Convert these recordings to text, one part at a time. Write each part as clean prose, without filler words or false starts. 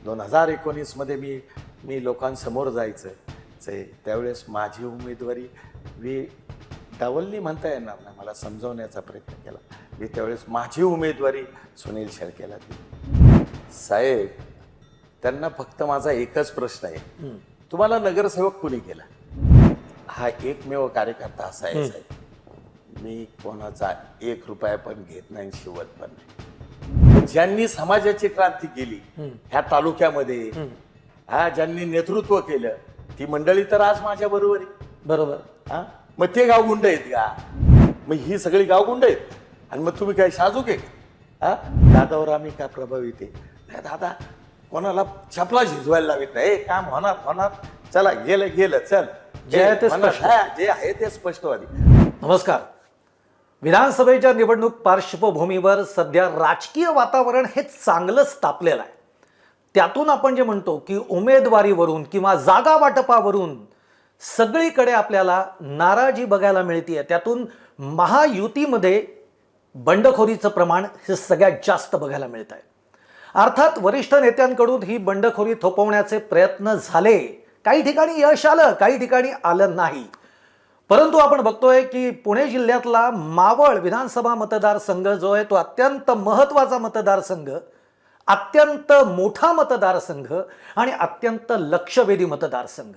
2019मध्ये मी लोकांसमोर जायचं त्यावेळेस माझी उमेदवारी मी डावलनी म्हणता येणार नाही, मला समजावण्याचा प्रयत्न केला. मी त्यावेळेस माझी उमेदवारी सुनील शेळकेला दिली. साहेब, त्यांना फक्त माझा एकच प्रश्न आहे, तुम्हाला नगरसेवक कुणी केला? हा एकमेव कार्यकर्ता असा आहे साहेब, मी कोणाचा 1 रुपया पण घेत नाही, शिवत पण नाही. ज्यांनी समाजाची क्रांती केली ह्या तालुक्यामध्ये, ज्यांनी नेतृत्व केलं, ती मंडळी तर आज माझ्या बरोबर आहे. बरोबर. मग ते गावगुंड आहेत का? मग ही सगळी गावगुंड आहेत आणि मग तुम्ही काय साजूक आहे? दादावर आम्ही काय प्रभावित आहे? दादा कोणाला चपला झिजवायला लावित नाही. काम होणार, चला गेलं चल, जे आहे ते स्पष्टवादी. नमस्कार. विधानसभेच्या निवडणूक पार्श्वभूमीवर सध्या राजकीय वातावरण हे चांगलंच तापलेलं आहे. त्यातून आपण जे म्हणतो की उमेदवारीवरून किंवा जागा वाटपावरून सगळीकडे आपल्याला नाराजी बघायला मिळते. त्यातून महायुतीमध्ये बंडखोरीचं प्रमाण हे सगळ्यात जास्त बघायला मिळत आहे. अर्थात वरिष्ठ नेत्यांकडून ही बंडखोरी थोपवण्याचे प्रयत्न झाले, काही ठिकाणी यश आलं, काही ठिकाणी आलं नाही. परंतु आपण बघतोय की पुणे जिल्ह्यातला मावळ विधानसभा मतदारसंघ जो आहे तो अत्यंत महत्त्वाचा मतदारसंघ, अत्यंत मोठा मतदारसंघ आणि अत्यंत लक्षवेधी मतदारसंघ.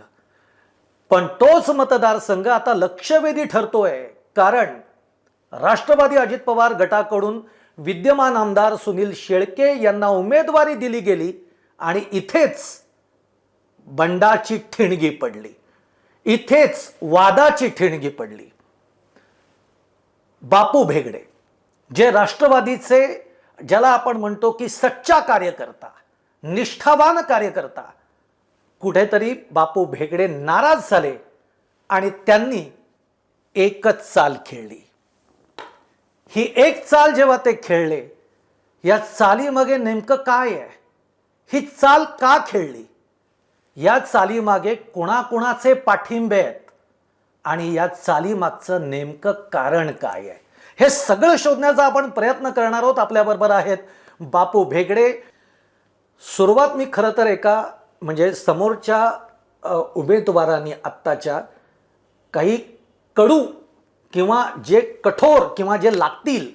पण तोच मतदारसंघ आता लक्षवेधी ठरतोय, कारण राष्ट्रवादी अजित पवार गटाकडून विद्यमान आमदार सुनील शेळके यांना उमेदवारी दिली गेली आणि इथेच बंडाची ठिणगी पडली, इथेच वादाची ठिणगी पडली. बापू भेगडे, जे राष्ट्रवादीचे, ज्याला आपण म्हणतो की सच्चा कार्यकर्ता, निष्ठावान कार्यकर्ता, कुठेतरी बापू भेगडे नाराज झाले आणि त्यांनी एकच चाल खेळली. ही एक चाल जेव्हा ते खेळले, या चालीमागे नेमकं काय आहे, ही चाल का खेळली, या चालीमागे कोणाकोणाचे पाठिंबे आहेत आणि या चालीमागचं नेमकं कारण काय आहे, हे सगळं शोधण्याचा आपण प्रयत्न करणार आहोत. आपल्याबरोबर आहेत बापू भेगडे. सुरुवात मी खरं तर एका म्हणजे समोरच्या उमेदवारांनी आत्ताच्या काही कडू किंवा जे कठोर किंवा जे लागतील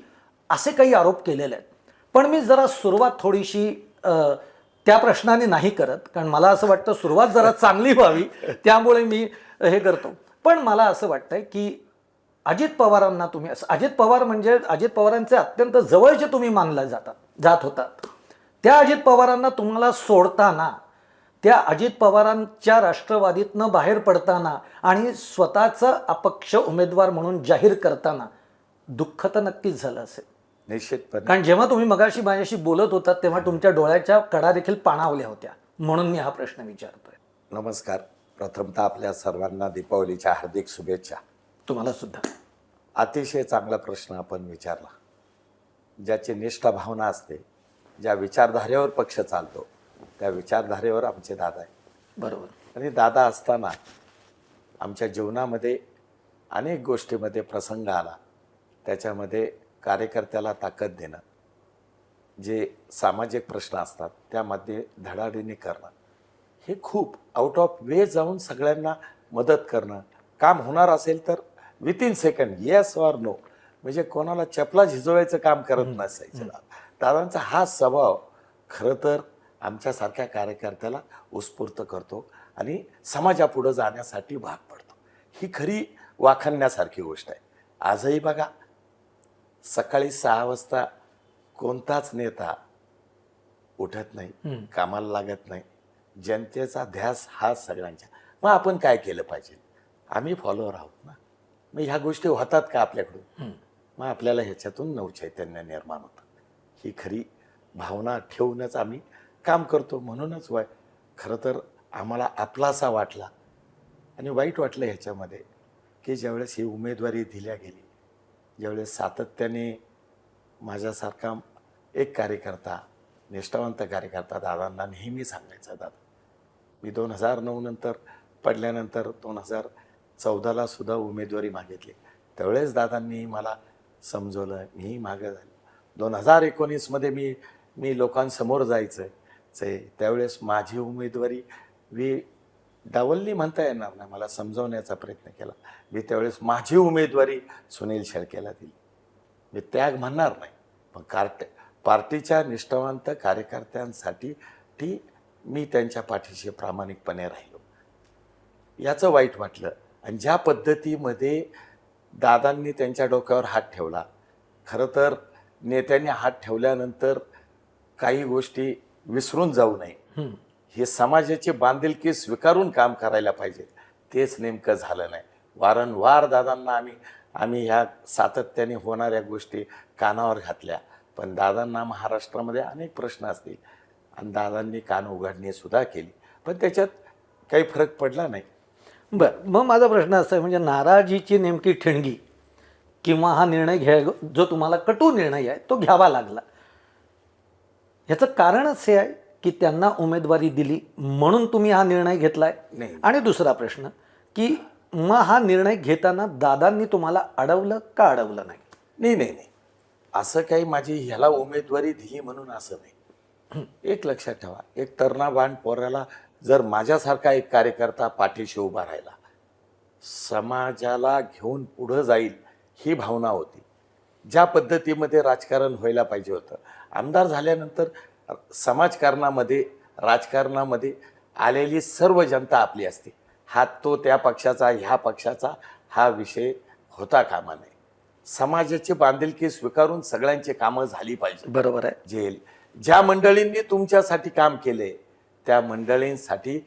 असे काही आरोप केलेले आहेत. पण मी जरा सुरुवात थोडीशी त्या प्रश्नाने नाही करत, कारण मला असं वाटतं सुरुवात जरा चांगली व्हावी, त्यामुळे मी हे करतो. पण मला असं वाटतंय की अजित पवारांना तुम्ही, अजित पवार म्हणजे अजित पवारांचे अत्यंत जवळचे तुम्ही मानला जात होतात, त्या अजित पवारांना तुम्हाला सोडताना, त्या अजित पवारांच्या राष्ट्रवादीतनं बाहेर पडताना आणि स्वतःचा अपक्ष उमेदवार म्हणून जाहीर करताना दुःख तर नक्कीच झालं असेल. निश्चितपणे. कारण जेव्हा तुम्ही मगाशी माझ्याशी बोलत होतात तेव्हा तुमच्या डोळ्याच्या कडा देखील पाणावल्या होत्या, म्हणून मी हा प्रश्न विचारतोय. नमस्कार. प्रथमतः आपल्या सर्वांना दीपावलीच्या हार्दिक शुभेच्छा. तुम्हाला सुद्धा. अतिशय चांगला प्रश्न आपण विचारला. ज्याची निष्ठा भावना असते, ज्या विचारधारेवर पक्ष चालतो, त्या विचारधारेवर आमचे दादा आहे. बरोबर. आणि दादा असताना आमच्या जीवनामध्ये अनेक गोष्टीमध्ये प्रसंग आला, त्याच्यामध्ये कार्यकर्त्याला ताकद देणं, जे सामाजिक प्रश्न असतात त्यामध्ये धडाडीने करणं, हे खूप आउट ऑफ वे जाऊन सगळ्यांना मदत करणं, काम होणार असेल तर within second yes or no, म्हणजे कोणाला चपला झिजवायचं काम करत नसायचं. दादांचा हा स्वभाव खरं तर आमच्यासारख्या कार्यकर्त्याला उत्स्फूर्त करतो आणि समाजापुढं जाण्यासाठी भाग पडतो. ही खरी वाखाणण्यासारखी गोष्ट आहे. आजही बघा, सकाळी 6 वाजता कोणताच नेता उठत नाही, कामाला लागत नाही. जनतेचा ध्यास हा सगळ्यांच्या. मग आपण काय केलं पाहिजे? आम्ही फॉलोअर आहोत ना, मग ह्या गोष्टी होतात का आपल्याकडून? मग आपल्याला ह्याच्यातून नवचैतन्य निर्माण होतं. ही खरी भावना ठेवूनच आम्ही काम करतो. म्हणूनच खरं तर आम्हाला आपलासा वाटला आणि वाईट वाटलं ह्याच्यामध्ये की ज्यावेळेस ही उमेदवारी दिल्या गेली, ज्यावेळेस सातत्याने माझ्यासारखा एक कार्यकर्ता, निष्ठावंत कार्यकर्ता दादांना नेहमी सांगायचा, दादा मी 2009 नंतर पडल्यानंतर 2014ला सुद्धा उमेदवारी मागितली, त्यावेळेस दादांनी मला समजवलं, मीही मागे झालो. 2019मध्ये मी लोकांसमोर जायचं त्यावेळेस माझी उमेदवारी मी डावलली म्हणता येणार नाही, मला समजावण्याचा प्रयत्न केला. मी त्यावेळेस माझी उमेदवारी सुनील शेळकेला दिली. मी त्याग म्हणणार नाही, पण पार्टीच्या निष्ठावंत कार्यकर्त्यांसाठी मी त्यांच्या पाठीशी प्रामाणिकपणे राहिलो. याचं वाईट वाटलं. आणि ज्या पद्धतीमध्ये दादांनी त्यांच्या डोक्यावर हात ठेवला, खरं तर नेत्यांनी हात ठेवल्यानंतर काही गोष्टी विसरून जाऊ नये, हे समाजाची बांधिलकी स्वीकारून काम करायला पाहिजे. तेच नेमकं झालं नाही. वारंवार दादांना आम्ही ह्या सातत्याने होणाऱ्या गोष्टी कानावर घातल्या, पण दादांना महाराष्ट्रामध्ये अनेक प्रश्न असतील आणि दादांनी कान उघडणी सुद्धा केली, पण त्याच्यात काही फरक पडला नाही. बरं, मग माझा प्रश्न असा आहे, म्हणजे नाराजीची नेमकी ठिणगी किंवा हा निर्णय जो तुम्हाला कटू निर्णय आहे तो घ्यावा लागला, याचं कारणच हे आहे की त्यांना उमेदवारी दिली म्हणून तुम्ही हा निर्णय घेतलाय? नाही. आणि दुसरा प्रश्न की मग हा निर्णय घेताना दादांनी तुम्हाला अडवलं का अडवलं नाही? नाही नाही नाही असं काही माझी ह्याला उमेदवारी दिली म्हणून असं नाही. एक लक्षात ठेवा, एक तरुणाबाण पोराला जर माझ्यासारखा एक कार्यकर्ता पाठीशी उभा राहिला, समाजाला घेऊन पुढं जाईल ही भावना होती. ज्या पद्धतीमध्ये राजकारण व्हायला पाहिजे होतं, आमदार झाल्यानंतर समाजकारणामध्ये राजकारणामध्ये आलेली सर्व जनता आपली असते. हा तो त्या पक्षाचा ह्या पक्षाचा हा विषय होता कामा नये. समाजाची बांधिलकी स्वीकारून सगळ्यांची कामं झाली पाहिजे. बरोबर आहे. ज्या मंडळींनी तुमच्यासाठी काम केले त्या मंडळींसाठी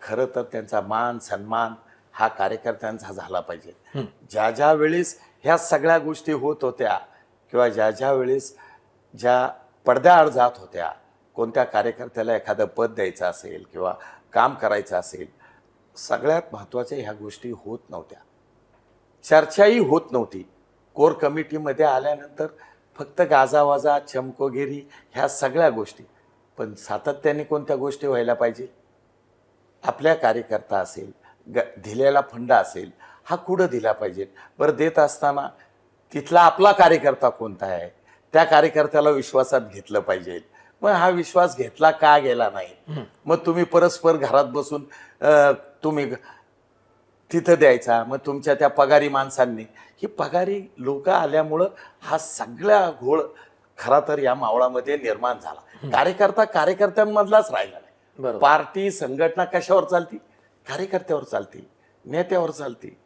खरं तर त्यांचा मान सन्मान हा कार्यकर्त्यांचा झाला पाहिजे. ज्या वेळेस ह्या सगळ्या गोष्टी होत होत्या किंवा ज्या वेळेस ज्या पडद्याआड जात होत्या, कोणत्या कार्यकर्त्याला एखादं पद द्यायचं असेल किंवा काम करायचं असेल, सगळ्यात महत्त्वाच्या ह्या गोष्टी होत नव्हत्या. चर्चाही होत नव्हती. कोर कमिटीमध्ये आल्यानंतर फक्त गाजावाजा चमकोगिरी ह्या सगळ्या गोष्टी. पण सातत्याने कोणत्या गोष्टी व्हायला पाहिजे? आपल्या कार्यकर्ता असेल, दिलेला फंड असेल, हा कुठं दिला पाहिजे? बरं, देत असताना तिथला आपला कार्यकर्ता कोणता आहे त्या कार्यकर्त्याला विश्वासात घेतलं पाहिजे. मग हा विश्वास घेतला का गेला नाही? मग तुम्ही परस्पर घरात बसून तुम्ही तिथं द्यायचा. मग तुमच्या त्या पगारी माणसांनी, ही पगारी लोक आल्यामुळं हा सगळा घोळ खरा तर या मावळामध्ये निर्माण झाला. कार्यकर्ता कार्यकर्त्यांमधलाच राहिला नाही. पार्टी संघटना कशावर चालती? कार्यकर्त्यावर चालती, नेत्यावर चालती.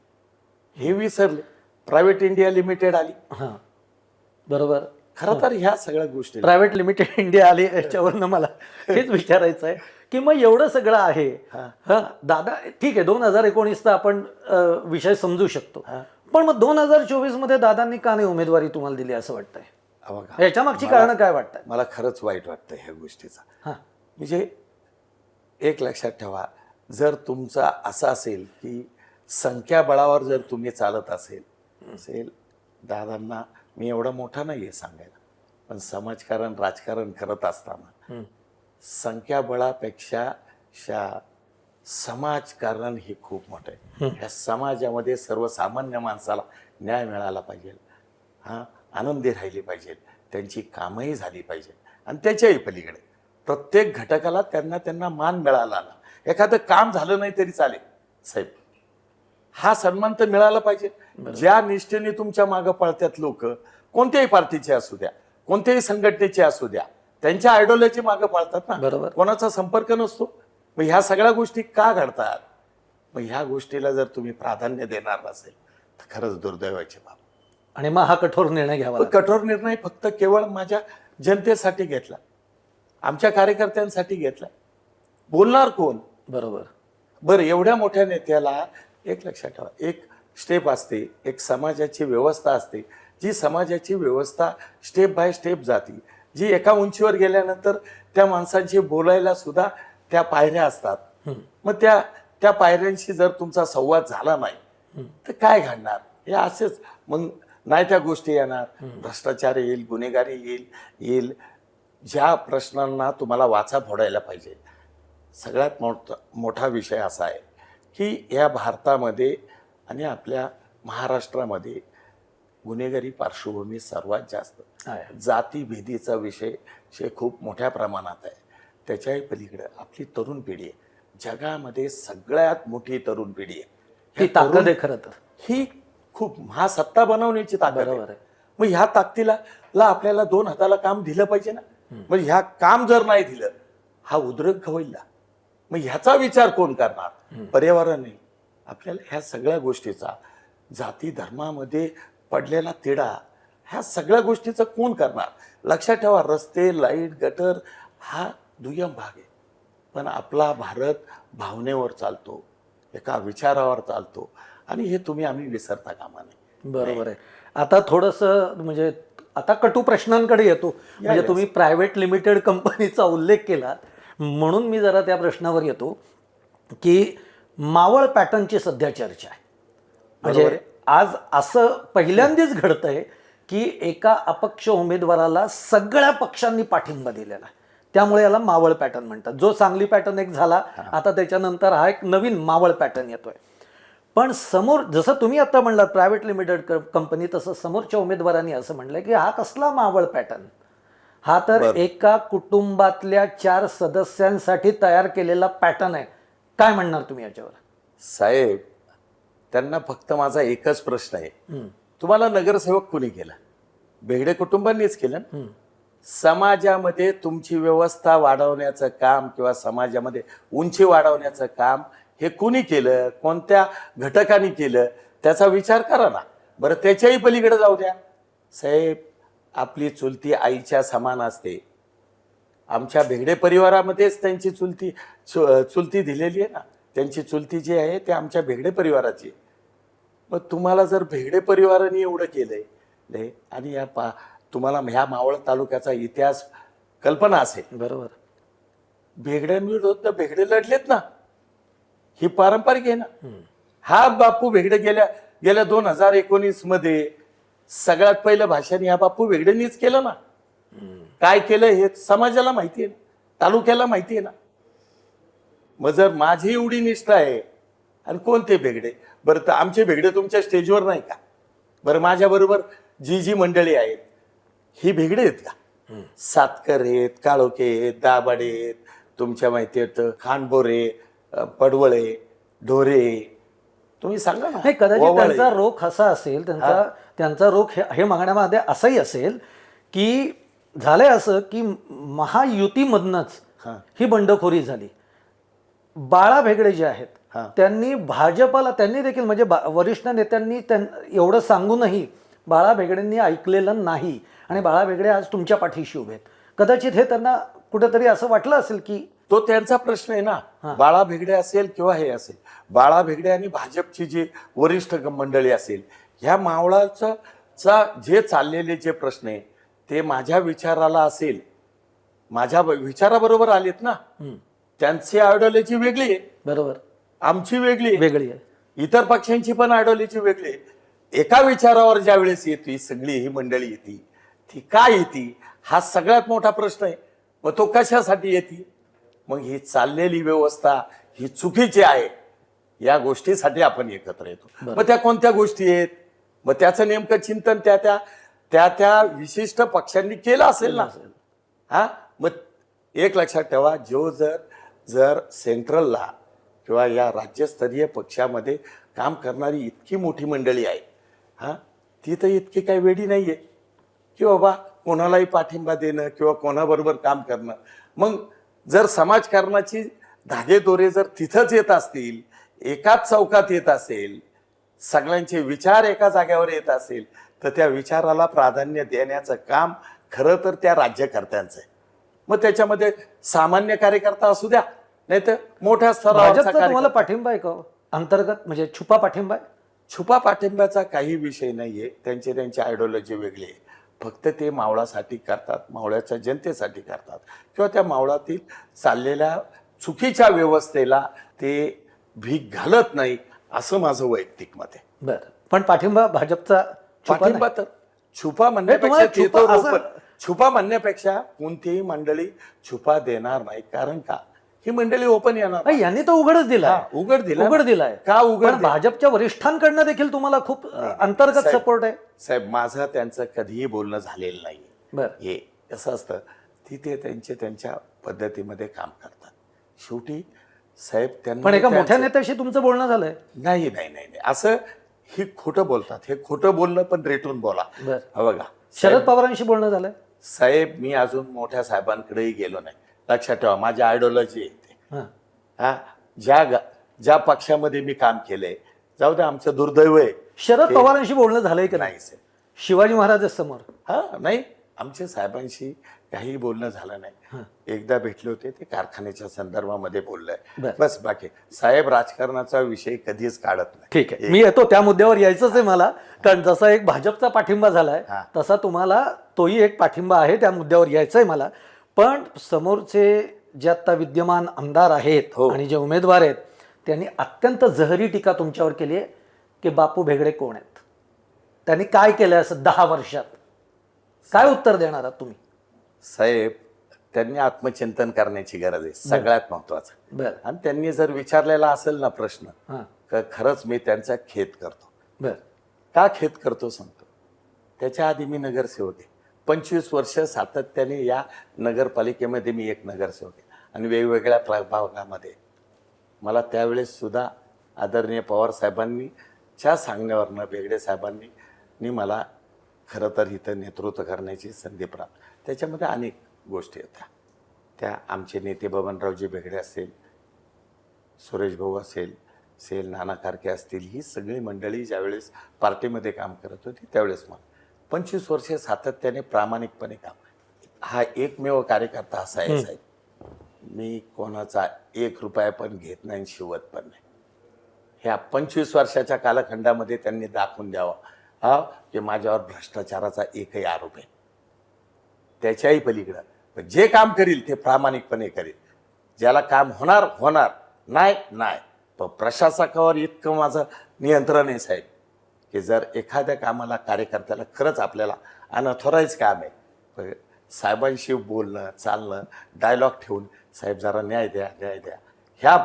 हे विसरले. प्रायव्हेट इंडिया लिमिटेड आली. बरोबर. खरं तर ह्या सगळ्या गोष्टी प्रायव्हेट लिमिटेड इंडिया आली, याच्यावरनं मला हेच विचारायचं आहे की मग एवढं सगळं आहे. दादा ठीक आहे, 2019चा आपण विषय समजू शकतो, पण मग 2024 मध्ये दादांनी का नाही उमेदवारी तुम्हाला दिली असं वाटतंय? याच्या मागची कारण काय वाटतंय? मला खरंच वाईट वाटतं ह्या गोष्टीचा. म्हणजे एक लक्षात ठेवा, जर तुमचा असं असेल की संख्याबळावर जर तुम्ही चालत असेल, दादांना मी एवढा मोठा नाही आहे सांगायला, पण समाजकारण राजकारण करत असताना संख्याबळापेक्षा समाजकारण हे खूप मोठं आहे. ह्या समाजामध्ये सर्वसामान्य माणसाला न्याय मिळाला पाहिजे, आनंदी राहिली पाहिजे, त्यांची कामही झाली पाहिजे. आणि त्याच्याही पलीकडे प्रत्येक घटकाला त्यांना मान मिळाला ना. एखादं काम झालं नाही तरी चालेल साहेब, हा सन्मान तर मिळाला पाहिजे. ज्या निष्ठेने तुमच्या मागं पळतात लोक, कोणत्याही पार्टीचे असू द्या, कोणत्याही संघटनेचे असू द्या, त्यांच्या आयडॉलॉजी मागं पळतात ना. बरोबर. कोणाचा संपर्क नसतो. मग ह्या सगळ्या गोष्टी का घडतात? मग ह्या गोष्टीला जर तुम्ही प्राधान्य देणार नसेल तर खरंच दुर्दैवाची बाब. आणि मग हा कठोर निर्णय घ्यावा. कठोर निर्णय फक्त केवळ माझ्या जनतेसाठी घेतला, आमच्या कार्यकर्त्यांसाठी घेतला. बोलणार कोण? बरोबर. बरं, एवढ्या मोठ्या नेत्याला एक लक्षात ठेवा, एक स्टेप असते, एक समाजाची व्यवस्था असते, जी समाजाची व्यवस्था स्टेप बाय स्टेप जाते, जी एका उंचीवर गेल्यानंतर त्या माणसांची बोलायला सुद्धा त्या पायऱ्या असतात. मग त्या पायऱ्यांशी जर तुमचा संवाद झाला नाही तर काय घडणार? हे असेच मग नाही त्या गोष्टी येणार. भ्रष्टाचार येईल, गुन्हेगारी येईल. ज्या प्रश्नांना तुम्हाला वाचा फोडायला पाहिजे. सगळ्यात मोठा विषय असा आहे की या भारतामध्ये आणि आपल्या महाराष्ट्रामध्ये गुन्हेगारी पार्श्वभूमी सर्वात जास्त, जातीभेदीचा विषय खूप मोठ्या प्रमाणात आहे. त्याच्याही पलीकडे आपली तरुण पिढी आहे. जगामध्ये सगळ्यात मोठी तरुण पिढी आहे. ती ह्या ताकद तरुण- आहे खरं तर. ही खूप हा सत्ता बनवण्याची ताकद बरोबर आहे. आहे. मग ह्या ताकदीला आपल्याला 2 हाताला काम दिलं पाहिजे ना. मग ह्या काम जर नाही दिलं हा उद्रेक होईल ना. मग ह्याचा विचार कोण करणार? पर्यावरण नाही. आपल्याला ह्या सगळ्या गोष्टीचा जाती धर्मामध्ये पडलेला तिढा ह्या सगळ्या गोष्टीचं कोण करणार? लक्षात ठेवा, रस्ते, लाईट, गटर हा दुय्यम भाग आहे. पण आपला भारत भावनेवर चालतो, एका विचारावर चालतो आणि हे तुम्ही आम्ही विसरता कामा नये. बरोबर आहे. आता थोडंसं म्हणजे आता कटू प्रश्नांकडे येतो. म्हणजे तुम्ही प्रायव्हेट लिमिटेड कंपनीचा उल्लेख केला म्हणून मी जरा त्या प्रश्नावर येतो की मावळ पॅटर्नची सध्या चर्चा आहे. म्हणजे आज असं पहिल्यांदाच घडतंय की एका अपक्ष उमेदवाराला सगळ्या पक्षांनी पाठिंबा दिलेला आहे. त्यामुळे याला मावळ पॅटर्न म्हणतात. जो सांगली पॅटर्न एक झाला, आता त्याच्यानंतर हा एक नवीन मावळ पॅटर्न येतोय. पण समोर जसं तुम्ही आता म्हणलात प्रायव्हेट लिमिटेड कंपनी, तसं समोरच्या उमेदवारांनी असं म्हणलं की हा कसला मावळ पॅटर्न? हा तर एका कुटुंबातल्या 4 सदस्यांसाठी तयार केलेला पॅटर्न आहे. काय म्हणणार तुम्ही याच्यावर? साहेब, त्यांना फक्त माझा एकच प्रश्न आहे. तुम्हाला नगरसेवक कोणी केला? बेगडे कुटुंबांनीच केलं ना. समाजामध्ये तुमची व्यवस्था वाढवण्याचं काम किंवा समाजामध्ये उंची वाढवण्याचं काम हे कुणी केलं? कोणत्या घटकांनी केलं? त्याचा विचार करा ना. बरं, त्याच्याही पलीकडे जाऊ द्या. साहेब, आपली चुलती आईच्या समान असते. आमच्या भेगडे परिवारामध्येच त्यांची चुलती दिलेली आहे ना. त्यांची चुलती जी आहे ते आमच्या भेगडे परिवाराची. मग तुम्हाला जर भेगडे परिवाराने एवढं केलंय आणि तुम्हाला ह्या मावळ तालुक्याचा इतिहास कल्पना असेल. बरोबर. भेगड्यांविरुद्ध भेगडे लढलेत ना. ही पारंपरिक आहे ना. हा बापू भेगडे गेल्या 2019 मध्ये सगळ्यात पहिलं भाषण ह्या बापू भेगडेंनीच केलं ना. काय केलं हे समाजाला माहिती आहे ना, तालुक्याला माहिती आहे ना. मग जर माझी एवढी निष्ठा आहे आणि कोणते भेगडे? बरं, तर आमचे भेगडे तुमच्या स्टेजवर नाही का? बरं, माझ्या बरोबर जी मंडळी आहेत ही भेगडे आहेत का? सातकर आहेत, काळोखे आहेत, दाभाडे आहेत, तुमच्या माहिती आहेत खानबोरे, पडवळे, ढोरे, तुम्ही सांगा ना. नाही, कदाचित त्यांचा रोख असा असेल, त्यांचा रोख हे मागण्यामध्ये असाही असेल की झालंय असं की महायुतीमधनच ही बंडखोरी झाली. बाळा भेगडे जे आहेत त्यांनी भाजपला, त्यांनी देखील म्हणजे वरिष्ठ नेत्यांनी एवढं सांगूनही बाळा भेगडेंनी ऐकलेलं नाही आणि बाळा भेगडे आज तुमच्या पाठीशी उभे आहेत. कदाचित हे त्यांना कुठेतरी असं वाटलं असेल की तो त्यांचा प्रश्न आहे ना. बाळा भेगडे असेल किंवा हे असेल, बाळा भेगडे आणि भाजपची जी वरिष्ठ मंडळी असेल, ह्या मावळाचा जे चाललेले जे प्रश्न आहे ते माझ्या विचाराला असेल, माझ्या विचाराबरोबर आलेत ना. त्यांची आयडिओलॉजी वेगळी आहे, बरोबर, आमची वेगळी आहे, इतर पक्षांची पण आयडिओलॉजी वेगळी आहे. एका विचारावर ज्या वेळेस येते सगळी ही मंडळी येते, ती काय येते हा सगळ्यात मोठा प्रश्न आहे. मग तो कशासाठी येते? मग ही चाललेली व्यवस्था ही चुकीची आहे, या गोष्टीसाठी आपण एकत्र येतो. मग त्या कोणत्या गोष्टी आहेत? मग त्याचं नेमकं चिंतन त्या विशिष्ट पक्षांनी केलं असेल ना. हा, मग एक लक्षात ठेवा, जो जर सेंट्रलला किंवा या राज्यस्तरीय पक्षामध्ये काम करणारी इतकी मोठी मंडळी आहे, ती तर इतकी काही वेडी नाहीये की बाबा कोणालाही पाठिंबा देणं किंवा कोणाबरोबर काम करणं. मग जर समाजकारणाची धागेदोरे जर तिथंच येत असतील, एकाच चौकात येत असेल, सगळ्यांचे विचार एका जागेवर येत असेल, तर त्या विचाराला प्राधान्य देण्याचं काम खरं तर त्या राज्यकर्त्यांचं आहे. मग त्याच्यामध्ये सामान्य कार्यकर्ता असू द्या, नाही तर मोठ्या स्तरावरचा तुम्हाला पाठिंबा आहे का अंतर्गत, म्हणजे छुपा पाठिंबा आहे? छुपा पाठिंब्याचा काही विषय नाहीये. त्यांची आयडिओलॉजी वेगळी आहे. फक्त ते मावळासाठी करतात, मावळ्याच्या जनतेसाठी करतात किंवा त्या मावळातील चाललेल्या चुकीच्या व्यवस्थेला ते भीक घालत नाही, असं माझं वैयक्तिक मत आहे. बरं, पण पाठिंबा भाजपचा पाठिंबा तर छुपा म्हणण्यापेक्षा कोणतीही मंडळी छुपा देणार नाही. कारण का? ही मंडळी ओपन येणार. यांनी तर उघडच दिला, उघड दिलाय का? उघड. भाजपच्या वरिष्ठांकडनं देखील तुम्हाला खूप अंतर्गत सपोर्ट आहे. साहेब, माझं त्यांचं कधीही बोलणं झालेलं नाही. बरं, हे कसं असतं, तिथे त्यांच्या पद्धतीमध्ये काम करतात. शेवटी साहेब त्यांना पण एका मोठ्या त्यांचं- नेत्याशी तुमचं बोलणं झालंय? नाही नाही नाही नाही असं ही खोटं बोलतात. हे खोटं बोलणं पण रेटून बोला. बर. हा बघा शरद पवारांशी बोलणं झालंय? साहेब मी अजून मोठ्या साहेबांकडेही गेलो नाही. लक्षात ठेवा माझी आयडिओलॉजी आहे ते. हां. हा ज्या पक्षामध्ये मी काम केलंय, जाऊ दे आमचं दुर्दैव आहे. शरद पवारांशी बोलणं झालंय का नाही? नाही साहेब. शिवाजी महाराज समोर? हा नाही आमच्या साहेबांशी काही बोलणं झालं नाही. एकदा भेटले होते ते कारखान्याच्या संदर्भामध्ये बोललंय बरं. बस. बाकी साहेब राजकारणाचा विषय कधीच काढत नाही. ठीक आहे, मी येतो त्या मुद्द्यावर यायचंच आहे मला. कारण जसा एक भाजपचा पाठिंबा झालाय हा. तसा तुम्हाला तोही एक पाठिंबा आहे, त्या मुद्द्यावर यायचं आहे मला. पण समोरचे जे आता विद्यमान आमदार आहेत हो. आणि जे उमेदवार आहेत त्यांनी अत्यंत जहरी टीका तुमच्यावर केली आहे की बापू भेगडे कोण आहेत, त्यांनी काय केलं असं 10 वर्षात. काय उत्तर देणार आहात तुम्ही? साहेब त्यांनी आत्मचिंतन करण्याची गरज आहे सगळ्यात महत्वाचं. बर. आणि त्यांनी जर विचारलेला असेल ना प्रश्न, हां. का खरंच मी त्यांचा खेद करतो. बर. का खेद करतो सांगतो. त्याच्या आधी मी नगरसेवक आहे. 25 वर्ष सातत्याने या नगरपालिकेमध्ये मी एक नगरसेवक आहे आणि वेगवेगळ्या प्रभागामध्ये. मला त्यावेळेस सुद्धा आदरणीय पवार साहेबांनी च्या सांगण्यावरनं भेगडे साहेबांनी मला खरं तर इथं नेतृत्व करण्याची संधी प्राप्त. त्याच्यामध्ये अनेक गोष्टी होत्या. त्या आमचे नेते बबनरावजी भेगडे असेल, सुरेश भाऊ असेल नाना कारके असतील, ही सगळी मंडळी ज्यावेळेस पार्टीमध्ये काम करत होती त्यावेळेस मला 25 वर्षे सातत्याने प्रामाणिकपणे काम. हा एकमेव कार्यकर्ता असा आहे साहेब, मी कोणाचा 1 रुपया पण घेत नाही, शिवत पण नाही. ह्या 25 वर्षाच्या कालखंडामध्ये त्यांनी दाखवून द्यावं हा की माझ्यावर भ्रष्टाचाराचा एकही आरोप आहे. त्याच्याही पलीकडं जे काम करील ते प्रामाणिकपणे करील. ज्याला काम होणार नाही. पण प्रशासकावर इतकं माझं नियंत्रण आहे साहेब की जर एखाद्या कामाला कार्यकर्त्याला खरंच आपल्याला अनऑथोराईज काम आहे, साहेबांशी बोलणं चालणं डायलॉग ठेवून साहेब जरा न्याय द्या. ह्या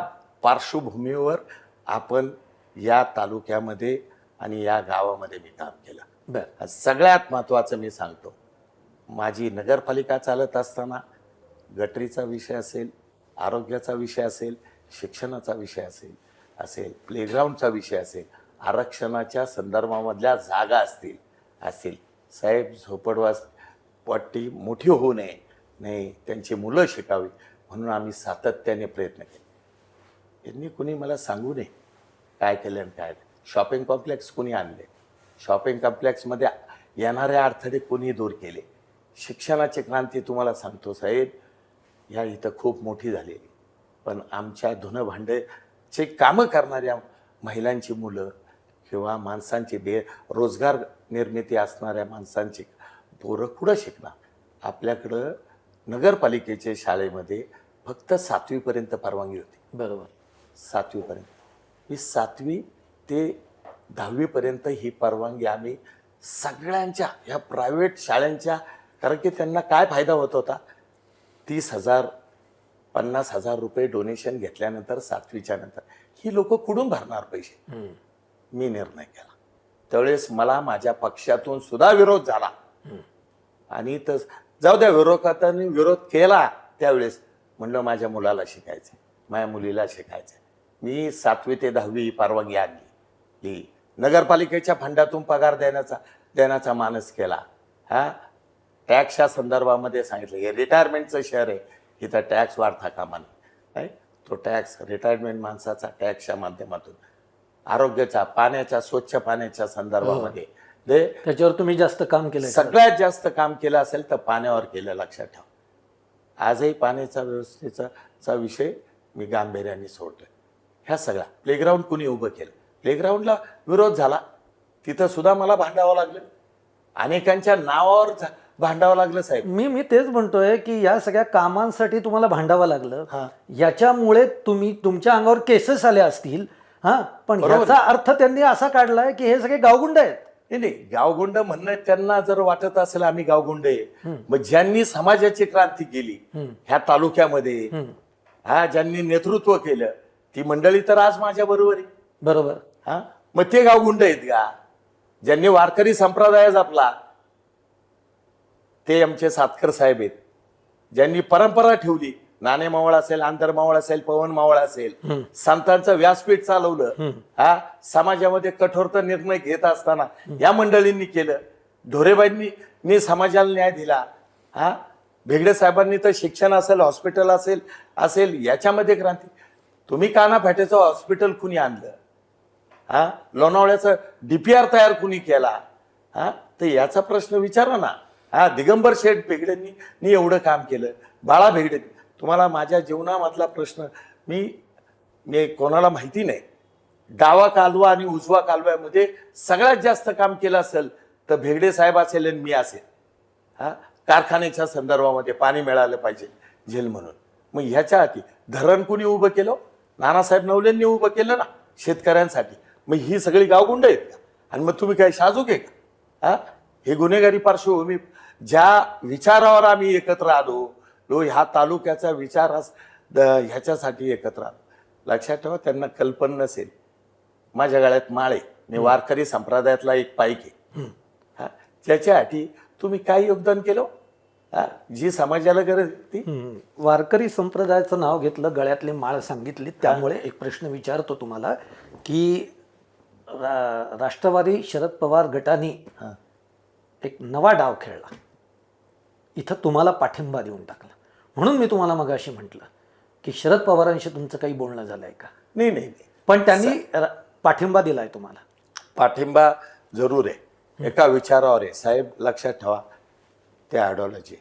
पार्श्वभूमीवर आपण या तालुक्यामध्ये आणि या गावामध्ये मी काम केलं. बर. सगळ्यात महत्त्वाचं मी सांगतो, माझी नगरपालिका चालत असताना गटरीचा विषय असेल, आरोग्याचा विषय असेल, शिक्षणाचा विषय असेल प्लेग्राऊंडचा विषय असेल, आरक्षणाच्या संदर्भामधल्या जागा असतील साहेब झोपडपट्टी मोठी होऊ नये, नाही त्यांची मुलं शिकावी म्हणून आम्ही सातत्याने प्रयत्न केले. यांनी कुणी मला सांगू नये काय केलं आणि काय नाही. शॉपिंग कॉम्प्लेक्स कुणी आणले, शॉपिंग कॉम्प्लेक्समध्ये येणाऱ्या अडथळे कुणी दूर केले. शिक्षणाची क्रांती तुम्हाला सांगतो साहेब, ह्या इथं खूप मोठी झालेली. पण आमच्या धुणं भांड्याचे कामं करणाऱ्या महिलांची मुलं किंवा माणसांची रोजगार निर्मिती असणाऱ्या माणसांची पोरं कुठं शिकणार. आपल्याकडं नगरपालिकेच्या शाळेमध्ये फक्त 7वी पर्यंत परवानगी होती. बरोबर. 7वी पर्यंत. ही 7वी ते 10वी पर्यंत ही परवानगी आम्ही सगळ्यांच्या ह्या प्रायव्हेट शाळांच्या, कारण की त्यांना काय फायदा होत होता, 30,000 50,000 रुपये डोनेशन घेतल्यानंतर 7वीच्या नंतर ही लोक कुठून भरणार पैसे. मी निर्णय केला त्यावेळेस, मला माझ्या पक्षातून सुद्धा विरोध झाला आणि तर जाऊ द्या विरोधकांनी विरोध केला. त्यावेळेस म्हणलं माझ्या मुलाला शिकायचं, माझ्या मुलीला शिकायचं. मी 7वी ते 10वी परवानगी आणली, नगरपालिकेच्या फंडातून पगार देण्याचा मानस केला. हा टॅक्सच्या संदर्भामध्ये सांगितलं हे रिटायरमेंटचं शहर आहे, इथं टॅक्स वाढता कामा नये. तो टॅक्स रिटायरमेंट माणसाचा टॅक्सच्या माध्यमातून आरोग्याचा, पाण्याच्या, स्वच्छ पाण्याच्या संदर्भामध्ये त्याच्यावर तुम्ही जास्त काम केलं. सगळ्यात जास्त काम केलं असेल तर पाण्यावर केलं. लक्षात ठेवा, आजही पाण्याचा व्यवस्थेचा विषय मी गांभीर्याने सोडतोय. ह्या सगळ्या प्लेग्राऊंड कुणी उभं केलं, प्लेग्राऊंडला विरोध झाला, तिथं सुद्धा मला भांडावं लागलं, अनेकांच्या नावावर भांडावं लागलं साहेब. मी तेच म्हणतोय की या सगळ्या कामांसाठी तुम्हाला भांडावं लागलं. हा. याच्यामुळे तुमच्या अंगावर केसेस आले असतील. हा, पण याचा अर्थ त्यांनी असा काढलाय की हे सगळे गावगुंड आहेत. नाही गावगुंड म्हणणं त्यांना जर वाटत असेल आम्ही गावगुंड आहे, मग ज्यांनी समाजाची क्रांती केली ह्या तालुक्यामध्ये, हा ज्यांनी नेतृत्व केलं ती मंडळी तर आज माझ्या बरोबर आहे. बरोबर. हा, मग ते गावगुंड आहेत का? ज्यांनी वारकरी संप्रदाय जपला ते आमचे सातकर साहेब आहेत. ज्यांनी परंपरा ठेवली, नाणे मावळ असेल, आंतर मावळ असेल, पवन मावळ असेल, संतांचं व्यासपीठ चालवलं, समाजामध्ये कठोरता निर्णय घेत असताना या मंडळींनी केलं. ढोरेबाईंनी समाजाला न्याय दिला. भेगडे साहेबांनी तर शिक्षण असेल, हॉस्पिटल असेल याच्यामध्ये क्रांती. तुम्ही कानाफाट्याचं हॉस्पिटल कुणी आणलं? लोणावळ्याचं DPR तयार कुणी केला? तर याचा प्रश्न विचारा ना. दिगंबर शेठ भेगडेंनी एवढं काम केलं. बाळा भेगडे, तुम्हाला माझ्या जीवनामधला प्रश्न मी कोणाला माहिती नाही, डावा कालवा आणि उजवा कालव्यामध्ये सगळ्यात जास्त काम केलं असेल तर भेगडे साहेब असेल आणि मी असेल. कारखान्याच्या संदर्भामध्ये पाणी मिळालं पाहिजे झेल म्हणून. मग ह्याच्या हाती धरण कुणी उभं केलं? नानासाहेब नवलेंनी उभं केलं ना शेतकऱ्यांसाठी. मग ही सगळी गावगुंड आहेत का? आणि मग तुम्ही काय साजूक आहे का? हे गुन्हेगारी पार्श्वभूमी ज्या विचारावर आम्ही एकत्र आलो, ह्या तालुक्याचा विचार ह्याच्यासाठी एकत्र आलो. लक्षात ठेवा, त्यांना कल्पना नसेल माझ्या गळ्यात माळे, मी वारकरी संप्रदायातला एक पाईक आहे. त्याच्यासाठी तुम्ही काय योगदान केलं? जी समाजाला गरज ती. वारकरी संप्रदायाचं नाव घेतलं, गळ्यातली माळ सांगितली, त्यामुळे एक प्रश्न विचारतो तुम्हाला की राष्ट्रवादी शरद पवार गटाने एक नवा डाव खेळला, इथं तुम्हाला पाठिंबा देऊन टाकला. म्हणून मी तुम्हाला मगाशी म्हटलं की शरद पवारांशी तुमचं काही बोलणं झालंय का? नाही. पण त्यांनी पाठिंबा दिलाय तुम्हाला. पाठिंबा जरूर आहे, एका विचारावर आहे साहेब. लक्षात ठेवा, त्या आयडिओलॉजी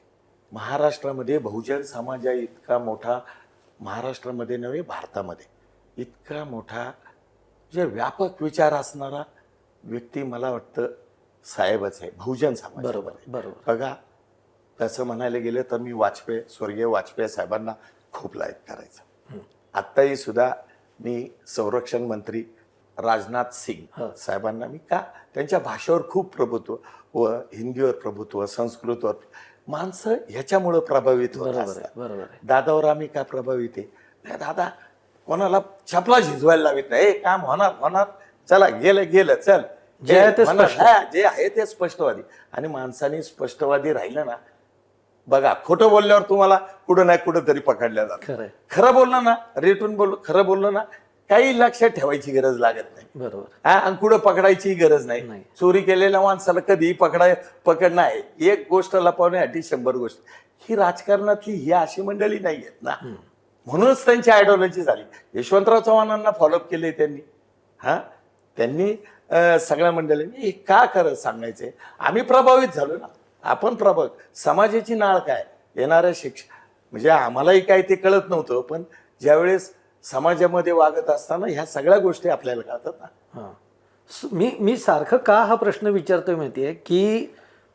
महाराष्ट्रामध्ये बहुजन समाज आहे इतका मोठा, महाराष्ट्रामध्ये नव्हे भारतामध्ये इतका मोठा जे व्यापक विचार असणारा व्यक्ती मला वाटतं साहेबच आहे, बहुजन समाज. बरोबर. बघा, तसं म्हणायला गेलं तर मी स्वर्गीय वाजपेयी साहेबांना खूप लाईक करायचं. आत्ताही सुद्धा मी संरक्षण मंत्री राजनाथ सिंग साहेबांना मी त्यांच्या भाषेवर खूप प्रभुत्व व हिंदीवर प्रभुत्व, संस्कृतवर माणसं ह्याच्यामुळं प्रभावित होत असतात. दादावर आम्ही का प्रभावित आहे? दादा कोणाला छपला झिजवायला लावित नाही. काम होणार, चला गेलं चल, जे आहे ते स्पष्टवादी. आणि माणसाने स्पष्टवादी राहिलं ना, बघा, खोटं बोलल्यावर तुम्हाला कुठं नाही कुठं तरी पकडल्या जातं. खरं बोललं ना, खरं बोललं ना, काही लक्षात ठेवायची गरज लागत नाही. बरोबर. आणि कुठं पकडायची गरज नाही. चोरी केलेल्या माणसाला कधी पकडणं आहे, एक गोष्ट लपवण्यासाठी 100 गोष्ट. ही राजकारणातली ही अशी मंडळी नाही आहेत ना, म्हणूनच त्यांची आयडिओलॉजी झाली. यशवंतराव चव्हाणांना फॉलोअप केले त्यांनी सगळ्या मंडळींनी. हे का खरं सांगायचंय, आम्ही प्रभावित झालो ना. आपण समाजाची नाळ काय, येणाऱ्या शिक्षण म्हणजे आम्हालाही काय ते कळत नव्हतं, पण ज्यावेळेस समाजामध्ये वागत असताना ह्या सगळ्या गोष्टी आपल्याला कळतात ना. मी सारखं का हा प्रश्न विचारतोय माहितीये की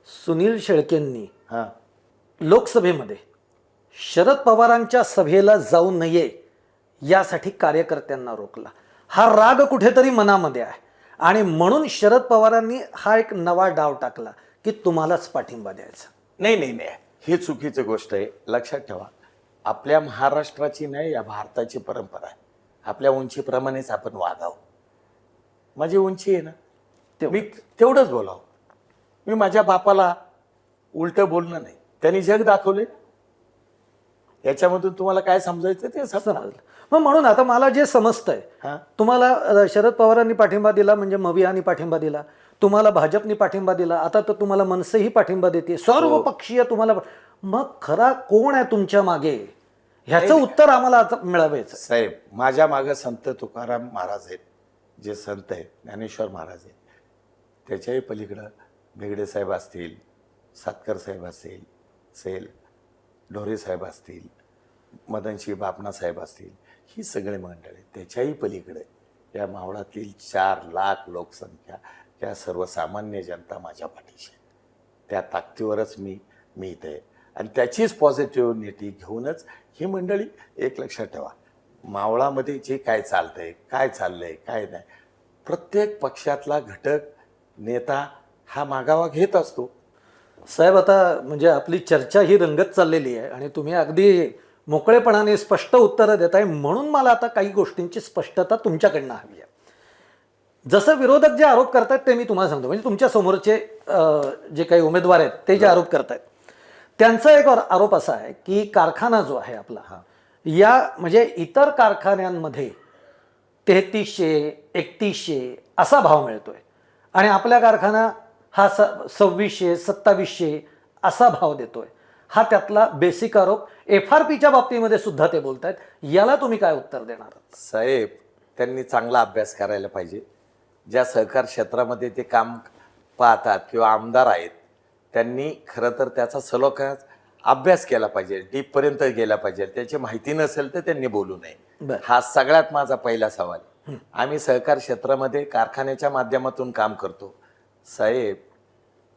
सुनील शेळकेंनी लोकसभेमध्ये शरद पवारांच्या सभेला जाऊ नये यासाठी कार्यकर्त्यांना रोखला. हा राग कुठेतरी मनामध्ये आहे आणि म्हणून शरद पवारांनी हा एक नवा डाव टाकला की तुम्हालाच पाठिंबा द्यायचा. नाही, हे चुकीची गोष्ट आहे. लक्षात ठेवा, आपल्या महाराष्ट्राची नाही, या भारताची परंपरा आहे. आपल्या उंचीप्रमाणेच आपण वागावं. माझी उंची आहे ना, मी तेवढंच बोलावं. मी माझ्या बापाला उलट बोलणं नाही, त्यांनी जग दाखवले. याच्यामधून तुम्हाला काय समजायचं ते समजलं. मग म्हणून आता मला जे समजतंय, तुम्हाला शरद पवारांनी पाठिंबा दिला म्हणजे मवियानी पाठिंबा दिला, तुम्हाला भाजपनी पाठिंबा दिला, आता तर तुम्हाला मनसेही पाठिंबा देते, सर्व पक्षीय तुम्हाला. मग खरा कोण आहे तुमच्या मागे, ह्याचं उत्तर आम्हाला आता मिळावायचं. साहेब, माझ्या मागे संत तुकाराम महाराज आहेत, जे संत आहेत, ज्ञानेश्वर महाराज आहेत. त्याच्याही पलीकडं भेगडे साहेब असतील, सातकर साहेब असेल, ढोरे साहेब असतील, मदनशी बापना साहेब असतील, ही सगळे मंडळी. त्याच्याही पलीकडे या मावळातील 4 लाख लोकसंख्या, त्या सर्वसामान्य जनता माझ्या पाठीशी. त्या ताकदीवरच मी इथे आहे आणि त्याचीच पॉझिटिव्हिटी घेऊनच ही मंडळी. एक लक्षात ठेवा, मावळामध्ये जे काय चालतंय, काय चाललंय, काय नाही, प्रत्येक पक्षातला घटक नेता हा मागावा घेत असतो. साहेब, आता म्हणजे आपली चर्चा ही रंगत चाललेली आहे आणि तुम्ही अगदी मोकळेपणाने स्पष्ट उत्तरं देत आहे, म्हणून मला आता काही गोष्टींची स्पष्टता तुमच्याकडनं हवी आहे. जसं विरोधक जे आरोप करतायत ते मी तुम्हाला सांगतो, म्हणजे तुमच्या समोरचे जे काही उमेदवार आहेत ते जे आरोप करतायत त्यांचा एक आरोप असा आहे की कारखाना जो आहे आपला या म्हणजे इतर कारखान्यांमध्ये 3300 3100 असा भाव मिळतोय आणि आपल्या कारखाना हा 2600 2700 असा भाव देतोय. हा त्यातला बेसिक आरोप. FRPच्या बाबतीमध्ये सुद्धा ते बोलतायत. याला तुम्ही काय उत्तर देणार? साहेब, त्यांनी चांगला अभ्यास करायला पाहिजे. ज्या सहकार क्षेत्रामध्ये ते काम पाहतात किंवा आमदार आहेत त्यांनी खरं तर त्याचा सलोखा अभ्यास केला पाहिजे, डीपपर्यंत गेला पाहिजे. त्याची माहिती नसेल तर त्यांनी बोलू नये. हा सगळ्यात माझा पहिला सवाल. आम्ही सहकार क्षेत्रामध्ये कारखान्याच्या माध्यमातून काम करतो. साहेब,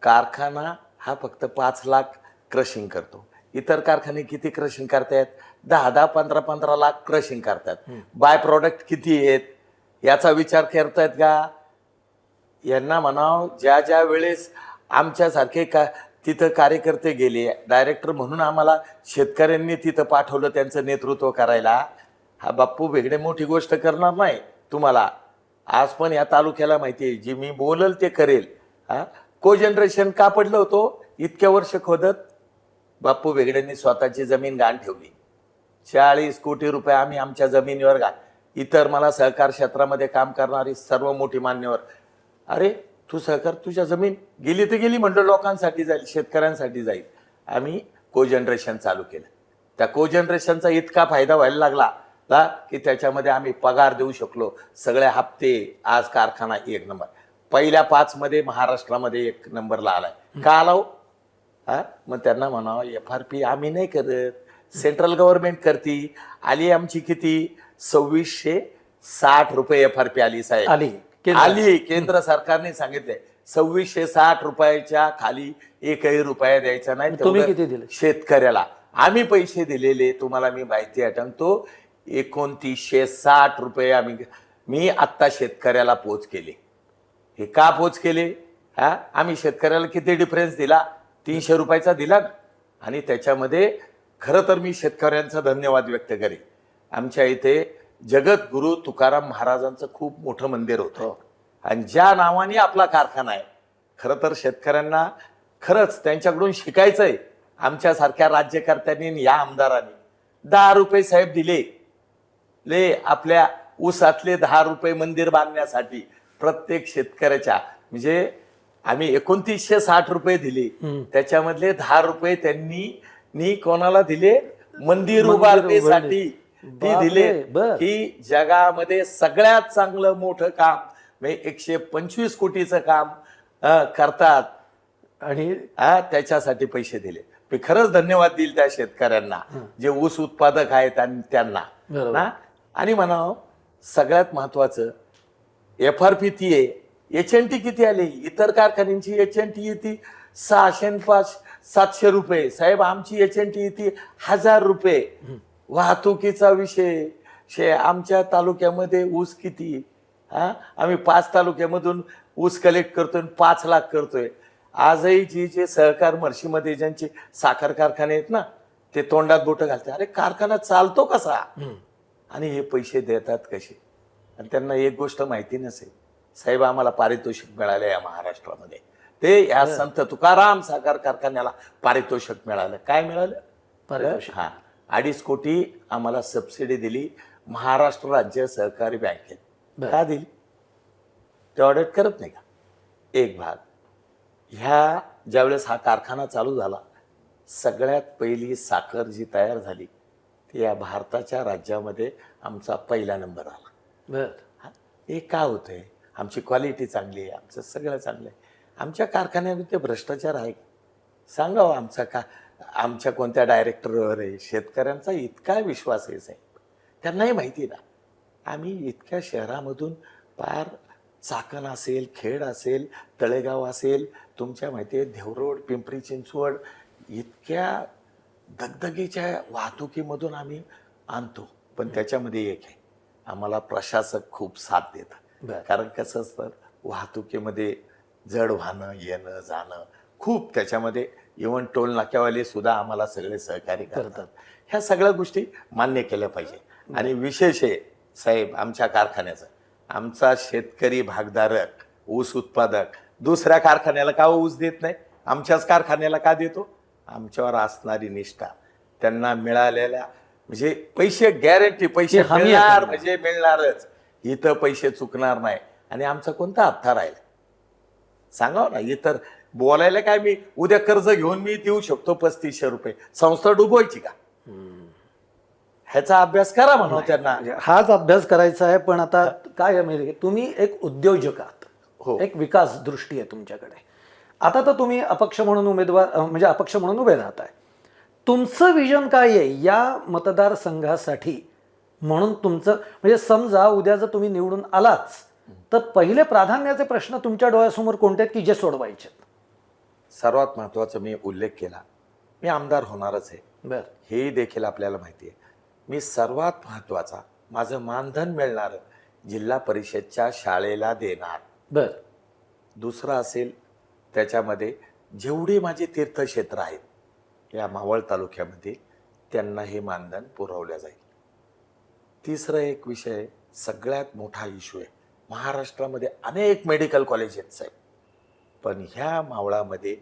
कारखाना हा फक्त 5 लाख क्रशिंग करतो. इतर कारखाने किती क्रशिंग करतायत? 10 15 लाख क्रशिंग करतात. बाय प्रोडक्ट किती आहेत याचा विचार करतायत का? यांना म्हणाव, ज्या ज्या वेळेस आमच्यासारखे तिथं कार्यकर्ते गेले, डायरेक्टर म्हणून आम्हाला शेतकऱ्यांनी तिथं पाठवलं त्यांचं नेतृत्व करायला. हा बाप्पू भेगडे मोठी गोष्ट करणार नाही तुम्हाला. आज पण या तालुक्याला माहिती आहे, जी मी बोलल ते करेल. को जनरेशन का पडलं होतं इतक्या वर्ष खोदत? बाप्पू भेगडेंनी स्वतःची जमीन गहाण ठेवली. 40 कोटी रुपये आम्ही आमच्या जमिनीवर इतर मला सहकार क्षेत्रामध्ये काम करणारी सर्व मोठी मान्यवर, अरे तू सहकार, तुझ्या जमीन गेली तर गेली म्हणलं, लोकांसाठी जाईल, शेतकऱ्यांसाठी जाईल. आम्ही को जनरेशन चालू केलं. त्या को जनरेशनचा इतका फायदा व्हायला लागला की त्याच्यामध्ये आम्ही पगार देऊ शकलो. सगळे हप्ते. आज कारखाना 1 नंबर, पहिल्या 5 मध्ये महाराष्ट्रामध्ये 1 नंबरला आलाय. का आला? मग त्यांना म्हणावं, FRP आम्ही नाही करत, सेंट्रल गव्हर्नमेंट करती. आली आमची किती? 2660 रुपये FRP आली साहेब. आली. केंद्र सरकारने सांगितले 2660 रुपयाच्या खाली एकही रुपया द्यायचा नाही. तुम्ही किती दिले शेतकऱ्याला? आम्ही पैसे दिलेले तुम्हाला मी माहिती आठवतो 2960 रुपये मी आत्ता शेतकऱ्याला पोच केले. हे का पोच केले? आम्ही शेतकऱ्याला किती डिफरन्स दिला? 300 रुपयाचा दिला ना. आणि त्याच्यामध्ये खरं तर मी शेतकऱ्यांचा धन्यवाद व्यक्त करेन. आमच्या इथे जगद्गुरु तुकाराम महाराजांचं खूप मोठं मंदिर होतं आणि ज्या नावाने आपला कारखाना आहे, खरं तर शेतकऱ्यांना खरंच त्यांच्याकडून शिकायचंय. आमच्यासारख्या राज्यकर्त्यांनी या आमदारांनी 10 रुपये साहेब दिले आपल्या ऊसातले 10 रुपये मंदिर बांधण्यासाठी प्रत्येक शेतकऱ्याच्या. म्हणजे आम्ही 2960 रुपये दिले, त्याच्यामधले 10 रुपये त्यांनी कोणाला दिले? मंदिर उभारण्यासाठी ती दिले. की जगामध्ये सगळ्यात चांगलं मोठं काम म्हणजे 125 कोटीचं काम करतात आणि त्याच्यासाठी पैसे दिले. मी खरंच धन्यवाद देईल त्या शेतकऱ्यांना जे ऊस उत्पादक आहेत आणि त्यांना ना. आणि म्हणावं, सगळ्यात महत्वाचं FRP ती आहे. HNT किती आली? इतर कारखान्यांची HNT येते 600-700 रुपये. साहेब, आमची HNT येते 1000 रुपये. वाहतुकीचा विषय आमच्या तालुक्यामध्ये ऊस किती? आम्ही 5 तालुक्यामधून ऊस कलेक्ट करतोय, 5 लाख करतोय. आजही जे सहकार म्हर्शीमध्ये ज्यांचे साखर कारखाने आहेत ना, ते तोंडात बोटं घालतात, अरे कारखाना चालतो कसा आणि हे पैसे देतात कसे? आणि त्यांना एक गोष्ट माहिती नसेल साहेब, आम्हाला पारितोषिक मिळालं या महाराष्ट्रामध्ये. ते या संत तुकाराम साखर कारखान्याला पारितोषिक मिळालं. काय मिळालं? 2.5 कोटी आम्हाला सबसिडी दिली महाराष्ट्र राज्य सहकारी बँकेत. का दिली? ते ऑडिट करत नाही का? एक भाग. ह्या ज्यावेळेस हा कारखाना चालू झाला, सगळ्यात पहिली साखर जी तयार झाली ती या भारताच्या राज्यामध्ये आमचा पहिला नंबर आला. हे का होतंय? आमची क्वालिटी चांगली आहे, आमचं सगळं चांगलं आहे. आमच्या कारखान्यामध्ये भ्रष्टाचार आहे? सांगावं आमच्या कोणत्या डायरेक्टरवर आहे? शेतकऱ्यांचा इतका विश्वास आहे साहेब, त्यांनाही माहिती ना. आम्ही इतक्या शहरामधून पार चाकण असेल, खेड असेल, तळेगाव असेल, तुमच्या माहिती आहे देवरोड, पिंपरी चिंचवड, इतक्या दगदगीच्या वाहतुकीमधून आम्ही आणतो. पण त्याच्यामध्ये एक आहे, आम्हाला प्रशासक खूप साथ देतात. कारण कसं असतं, वाहतुकीमध्ये जड वाहनं येणं जाणं खूप, त्याच्यामध्ये इव्हन टोल नाक्यावाले सुद्धा आम्हाला सगळे सहकार्य करतात. ह्या सगळ्या गोष्टी मान्य केल्या पाहिजे. आणि विशेष आहे साहेब आमच्या कारखान्याचं, आमचा शेतकरी भागधारक ऊस उत्पादक दुसऱ्या कारखान्याला का ऊस देत नाही? आमच्याच कारखान्याला का देतो? आमच्यावर असणारी निष्ठा, त्यांना मिळालेल्या म्हणजे पैसे गॅरंटी, पैसे ती हमी आहे मिळणार त्यांना. म्हणजे मिळणारच, इथं पैसे चुकणार नाही. आणि आमचा कोणता हप्ता राहील सांगाव ना. इतर बोलायला काय, मी उद्या कर्ज घेऊन मी देऊ शकतो 3500 रुपये, संस्था डुबवायची का? ह्याचा अभ्यास करा म्हणून त्यांना. म्हणजे हाच अभ्यास करायचा आहे. पण आता काय आहे माहिती आहे, तुम्ही एक उद्योजक आहात, हो. एक विकास दृष्टी आहे तुमच्याकडे. आता तर तुम्ही अपक्ष म्हणून उमेदवार म्हणजे अपक्ष म्हणून उभे राहताय. तुमचं विजन काय आहे या मतदारसंघासाठी? म्हणून तुमचं म्हणजे समजा उद्या जर तुम्ही निवडून आलाच तर पहिले प्राधान्याचे प्रश्न तुमच्या डोळ्यासमोर कोणते आहेत की जे सोडवायचे? सर्वात महत्वाचा मी उल्लेख केला, मी आमदार होणारच आहे, बर हेही देखील आपल्याला माहिती आहे. मी सर्वात महत्वाचा, माझं मानधन मिळणारं जिल्हा परिषदच्या शाळेला देणार. बर दुसरं असेल त्याच्यामध्ये जेवढी माझी तीर्थक्षेत्र आहेत या मावळ तालुक्यामध्ये, त्यांना हे मानधन पुरवलं जाईल. तिसरं एक विषय, सगळ्यात मोठा इश्यू आहे, महाराष्ट्रामध्ये अनेक मेडिकल कॉलेजेस आहेत, पण ह्या मावळामध्ये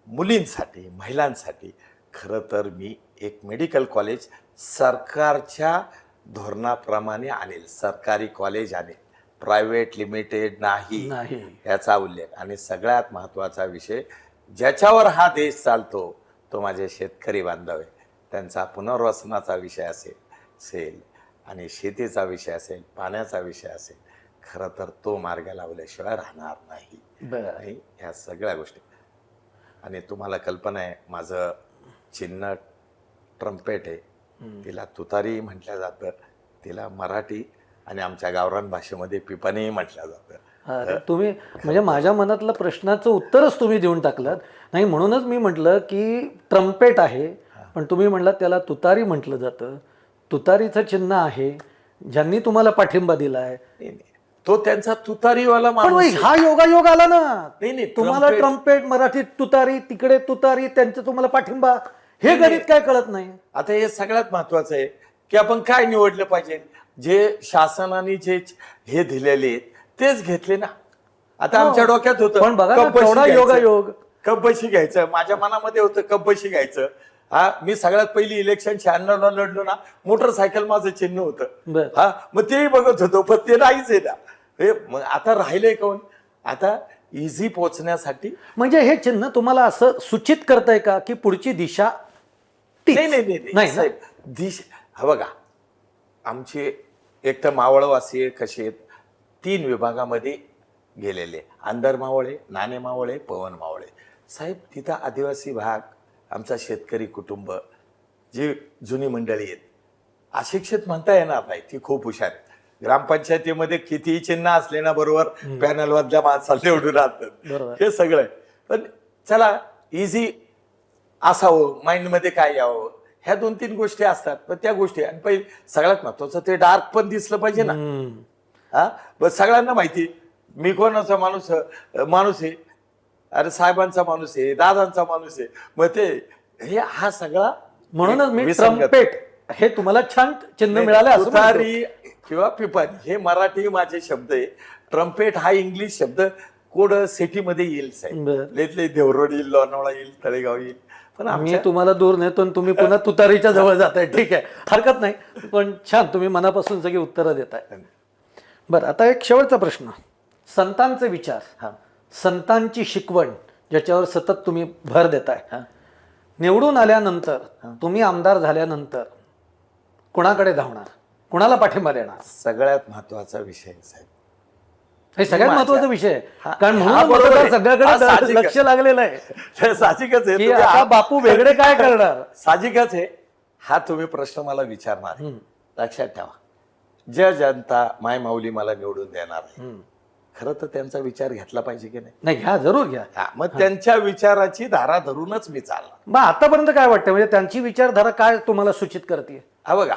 मुलींसाठी, महिलांसाठी खरं तर मी एक मेडिकल कॉलेज सरकारच्या धोरणाप्रमाणे आणेल. सरकारी कॉलेज आणेल, प्रायव्हेट लिमिटेड नाही नाही. याचा उल्लेख. आणि सगळ्यात महत्त्वाचा विषय, ज्याच्यावर हा देश चालतो तो माझे शेतकरी बांधव आहे. त्यांचा पुनर्वसनाचा विषय असेल आणि शेतीचा विषय असेल, पाण्याचा विषय असेल, खरं तर तो मार्ग लावल्याशिवाय राहणार नाही. बर आणि ह्या सगळ्या गोष्टी. आणि तुम्हाला कल्पना आहे, माझं चिन्ह ट्रम्पेट आहे. तिला तुतारी म्हटलं जातं, तिला मराठी आणि आमच्या गावरान भाषेमध्ये पिपाणी म्हटलं जातं. अरे तुम्ही म्हणजे माझ्या मनातलं प्रश्नाचं उत्तरच तुम्ही देऊन टाकलं. नाही म्हणूनच मी म्हटलं की ट्रम्पेट आहे, पण तुम्ही म्हटलं त्याला तुतारी म्हटलं जातं. तुतारीचं चिन्ह आहे, ज्यांनी तुम्हाला पाठिंबा दिलाय. नाही, नाही. तो त्यांचा तुतारीवाला पण माणूस आहे. हा योगायोग आला ना. नाही, नाही, तुम्हाला ट्रम्पेट- ट्रम्पेट, मराठीत तुतारी, तिकडे तुतारी, त्यांचं तुम्हाला पाठिंबा. हे गणित काय कळत नाही. आता हे सगळ्यात महत्वाचं आहे की आपण काय निवडलं पाहिजे. जे शासनाने जे हे दिलेले आहेत तेच घेतले ना. आता आमच्या डोक्यात होतं पण बघा ना, कप बशी केवढा घ्यायचं. योगायोग. कप बशी घ्यायचं माझ्या मनामध्ये होतं, कप बशी घ्यायचं. हा, मी सगळ्यात पहिली इलेक्शन 96ला लढलो ना, मोटरसायकल माझं चिन्ह होतं. बर हा, मग तेही बघत होतो, पण ते नाहीच आहे ना. हे मग आता राहिलंय कोण? आता इझी पोचण्यासाठी. म्हणजे हे चिन्ह तुम्हाला असं सूचित करतंय का की पुढची दिशा तीच? नाही नाही नाही, नाही नाही ना? साहेब, हा बघा, आमचे एक तर मावळवासी कसे आहेत, 3 विभागामध्ये गेलेले, अंदर मावळे, नाणे मावळे, पवन मावळे. साहेब तिथं आदिवासी भाग, आमचा शेतकरी कुटुंब, जी जुनी मंडळी आहेत, अशिक्षित म्हणता येणार नाही, ती खूप हुशार आहेत. ग्रामपंचायतीमध्ये कितीही चिन्ह असले ना, बरोबर पॅनलमधल्या माणसाला निवडून राहतात. बरोबर. हे सगळं आहे. पण चला इझी असावं, माइंडमध्ये काय यावं, ह्या 2-3 गोष्टी असतात. पण त्या गोष्टी, आणि पहिले सगळ्यात महत्वाचं ते डार्क पण दिसलं पाहिजे ना. हा, बस सगळ्यांना माहिती मी कोणाचा माणूस आहे, अरे साहेबांचा माणूस आहे, दादांचा माणूस आहे. मग ते हे हा सगळा म्हणूनच मी विसंगत. ट्रम्पेट हे तुम्हाला छान चिन्ह मिळालं असं म्हणतो. तुतारी किंवा पिपाणी हे मराठी माझे शब्द आहे. ट्रम्पेट हा इंग्लिश शब्द कोड सिटीमध्ये येईल साहेब. बरं. लेतले देवरोड येईल, लोणावळा येईल, तळेगाव येईल. पण मी आमच्या तुम्हाला दूर नेतो आणि तुम्ही पुन्हा तुतारीच्या जवळ जाताय. ठीक आहे, हरकत नाही. पण छान, तुम्ही मनापासून सगळी उत्तरं देताय. बरं, आता एक शेवटचा प्रश्न. संतांचे विचार, हा. संतांची शिकवण, ज्याच्यावर सतत तुम्ही भर देताय, हा. निवडून आल्यानंतर, तुम्ही आमदार झाल्यानंतर कुणाकडे धावणार, कुणाला पाठिंबा देणार? सगळ्यात महत्वाचा विषय आहे, साहेब. हे सगळ्यात माझ्या- महत्वाचा विषय आहे. हा, कारण हा, म्हणून बरोबर आहे. हा, सगळ्याकडे साहजिकच. लक्ष लागलेलं आहे हे साहजिकच आहे. की तुम्ही आता बापू वेगळे काय करणार. साहजिकच आहे. हा तुम्ही प्रश्न मला विचारणार आहे. लक्षात ठेवा, ज्या जनता माय माऊली मला निवडून देणार आहे, खरं तर त्यांचा विचार घेतला पाहिजे की नाही? नाही, घ्या, जरूर घ्या. हा, मग त्यांच्या विचाराची धारा धरूनच मी चालणार. मग आतापर्यंत काय वाटतं, म्हणजे त्यांची विचारधारा काय तुम्हाला सूचित करते? हा बघा,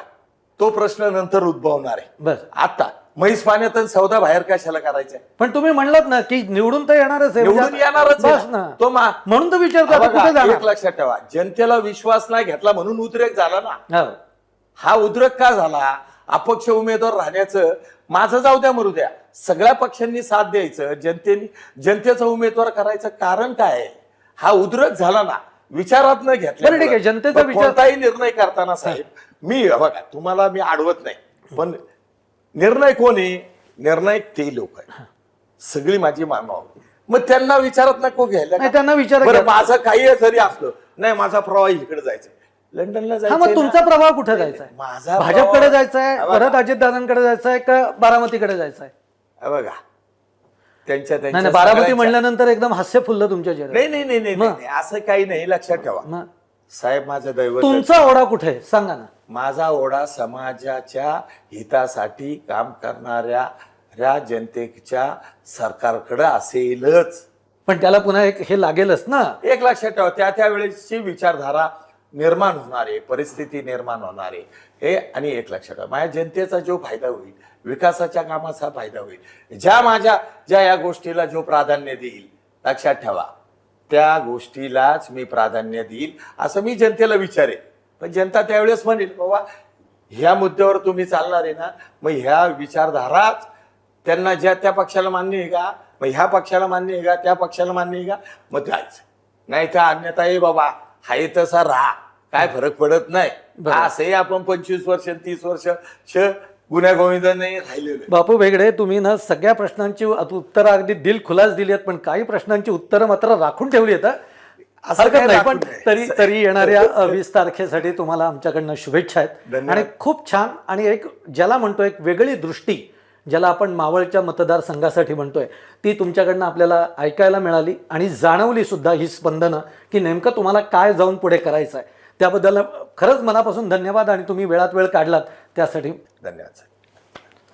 तो प्रश्न नंतर उद्भवणार आहे. बस. आता म्हैस पाण्यात आणि सौदा बाहेर कशाला करायचा? पण तुम्ही म्हणलात ना की निवडून तर येणारच आहे. निवडून म्हणजे येणारच बस आहे ना. तो म्हणून तर विचार हा करतो बघा, कुठे जाणार. एक लक्षात ठेवा, जनतेला विश्वास नाही घेतला म्हणून उद्रेक झाला ना. हो. हा उद्रेक का झाला? अपक्ष उमेदवार राहण्याचं, माझं जाऊ द्या मरू द्या, सगळ्या पक्षांनी साथ द्यायचं, जनतेचा उमेदवार करायचं कारण काय आहे? हा उद्रेक झाला ना. विचारात न घेतल्या बरं, ठीक आहे. जनतेचा विचार- कोणताही निर्णय करताना साहेब मी बघा तुम्हाला मी आडवत नाही पण निर्णय कोण आहे निर्णय ते लोक आहे सगळी माझी मानव मग त्यांना विचारत नको घ्यायला नाही, का? त्यांना विचारा बरं, घ्या. माझं काही जरी असलं नाही माझा प्रवाह इकडे जायचं लंडनला हा मग जायचं तुमचा प्रभाव कुठे जायचा आहे माझा भाजपकडे प्रभाव- जायचा आहे हा बघा. परत अजितदादांकडे जायचं आहे का बारामतीकडे जायचं आहे बघा त्यांच्या नाही नाही, बारामती सगळ्यांच्या- म्हणल्यानंतर एकदम हास्य फुललं तुमच्या चेहऱ्यावर. नाही नाही नाही नाही नाही, असं काही नाही लक्षात ठेवा मग साहेब माझं दैवत तुमचा ओढा कुठे आहे? सांगा ना माझा ओढा समाजाच्या हितासाठी काम करणाऱ्या जनतेच्या सरकारकडे असेलच पण त्याला पुन्हा एक हे लागेलच ना एक लक्षात ठेवा त्या त्या वेळेसची विचारधारा निर्माण होणार आहे परिस्थिती निर्माण होणार आहे हे आणि एक लक्षात ठेवा माझ्या जनतेचा जो फायदा होईल विकासाच्या कामाचा फायदा होईल ज्या या गोष्टीला जो प्राधान्य देईल लक्षात ठेवा त्या गोष्टीलाच मी प्राधान्य देईल असं मी जनतेला विचारेन पण जनता त्यावेळेस म्हणेल बाबा ह्या मुद्द्यावर तुम्ही चालणार आहे ना मग ह्या विचारधाराच त्यांना ज्या त्या पक्षाला मान्य आहे का मग ह्या पक्षाला मान्य आहे का त्या पक्षाला मान्य आहे का मग जायचं नाही तर अन्यथा आहे बाबा हाय तसा राहा काय फरक पडत नाही बरं. असंही आपण 25 वर्ष 30 वर्ष गुन्ह्या गोविंदाने राहिलेलो बापू भेगडे तुम्ही ना सगळ्या प्रश्नांची उत्तरं अगदी दिल खुलास दिली आहेत पण काही प्रश्नांची उत्तरं मात्र राखून ठेवली आहेत असं हरकत काही नाही पण राखून नाही. तरी येणाऱ्या 20 तारखेसाठी तुम्हाला आमच्याकडनं शुभेच्छा आहेत धन्यवाद. आणि खूप छान आणि एक ज्याला म्हणतो एक वेगळी दृष्टी ज्याला आपण मावळच्या मतदारसंघासाठी म्हणतोय ती तुमच्याकडनं आपल्याला ऐकायला मिळाली आणि जाणवली सुद्धा ही स्पंदनं की नेमकं तुम्हाला काय जाऊन पुढे करायचं आहे त्याबद्दल खरंच मनापासून धन्यवाद आणि तुम्ही वेळात वेळ काढलात त्यासाठी धन्यवाद